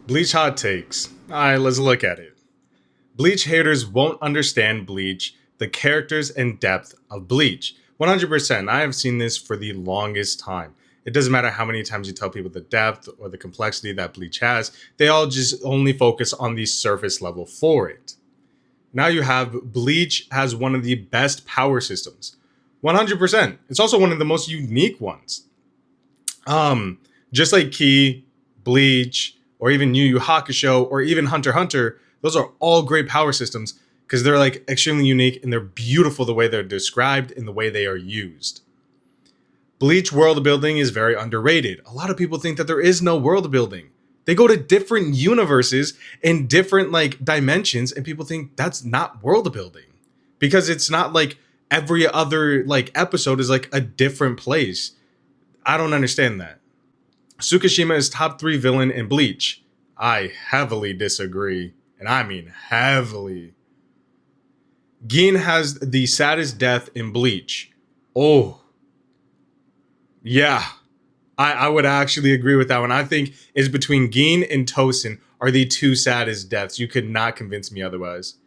Bleach hot takes. Alright, let's look at it. Bleach haters won't understand Bleach, the characters and depth of Bleach. 100%. I have seen this for the longest time. It doesn't matter how many times you tell people the depth or the complexity that Bleach has, they all just only focus on the surface level for it. Now you have Bleach has one of the best power systems. 100%. It's also one of the most unique ones. Just like Key, Bleach, or even Yu Yu Hakusho, or even Hunter x Hunter, those are all great power systems because they're like extremely unique and they're beautiful the way they're described and the way they are used. Bleach world building is very underrated. A lot of people think that there is no world building. They go to different universes and different like dimensions, and people think that's not world building because it's not like every other like episode is like a different place. I don't understand that. Tsukishima is top 3 villain in Bleach. I heavily disagree, and I mean heavily. Gin has the saddest death in Bleach. Oh, yeah. I would actually agree with that one. I think it's between Gin and Tosin are the two saddest deaths. You could not convince me otherwise.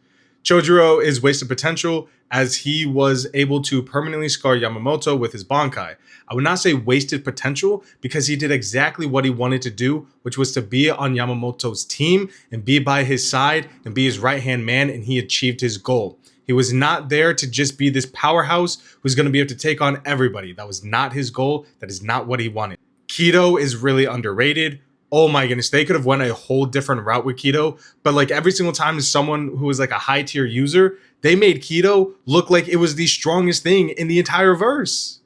Chojuro is wasted potential as he was able to permanently scar Yamamoto with his Bankai. I would not say wasted potential because he did exactly what he wanted to do, which was to be on Yamamoto's team and be by his side and be his right-hand man, and he achieved his goal. He was not there to just be this powerhouse who's going to be able to take on everybody. That was not his goal. That is not what he wanted. Kido is really underrated. Oh my goodness, they could have went a whole different route with Kido, but like every single time someone who was like a high tier user, they made Kido look like it was the strongest thing in the entire verse.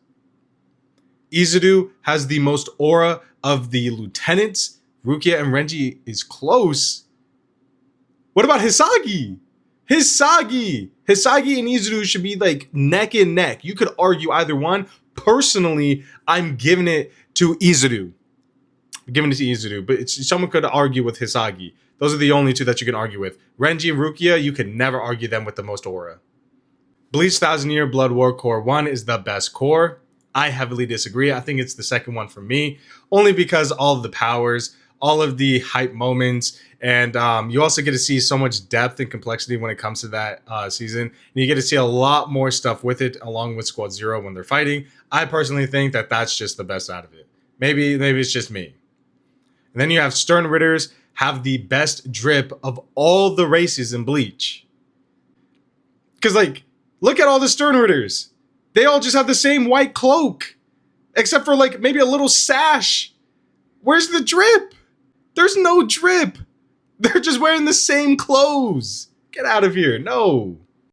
Izuru has the most aura of the lieutenants. Rukia and Renji is close. What about Hisagi? Hisagi and Izuru should be like neck and neck. You could argue either one. Personally, I'm giving it to Izuru. But someone could argue with Hisagi. Those are the only two that you can argue with. Renji and Rukia, you can never argue them with the most aura. Bleach 1000 Year Blood War Core 1 is the best core. I heavily disagree. I think it's the second one for me, only because all of the powers, all of the hype moments, and you also get to see so much depth and complexity when it comes to that season. And you get to see a lot more stuff with it, along with Squad Zero when they're fighting. I personally think that that's just the best out of it. Maybe it's just me. And then you have Stern Ritters have the best drip of all the races in Bleach. Because, like, look at all the Stern Ritters. They all just have the same white cloak. Except for, like, maybe a little sash. Where's the drip? There's no drip. They're just wearing the same clothes. Get out of here. No.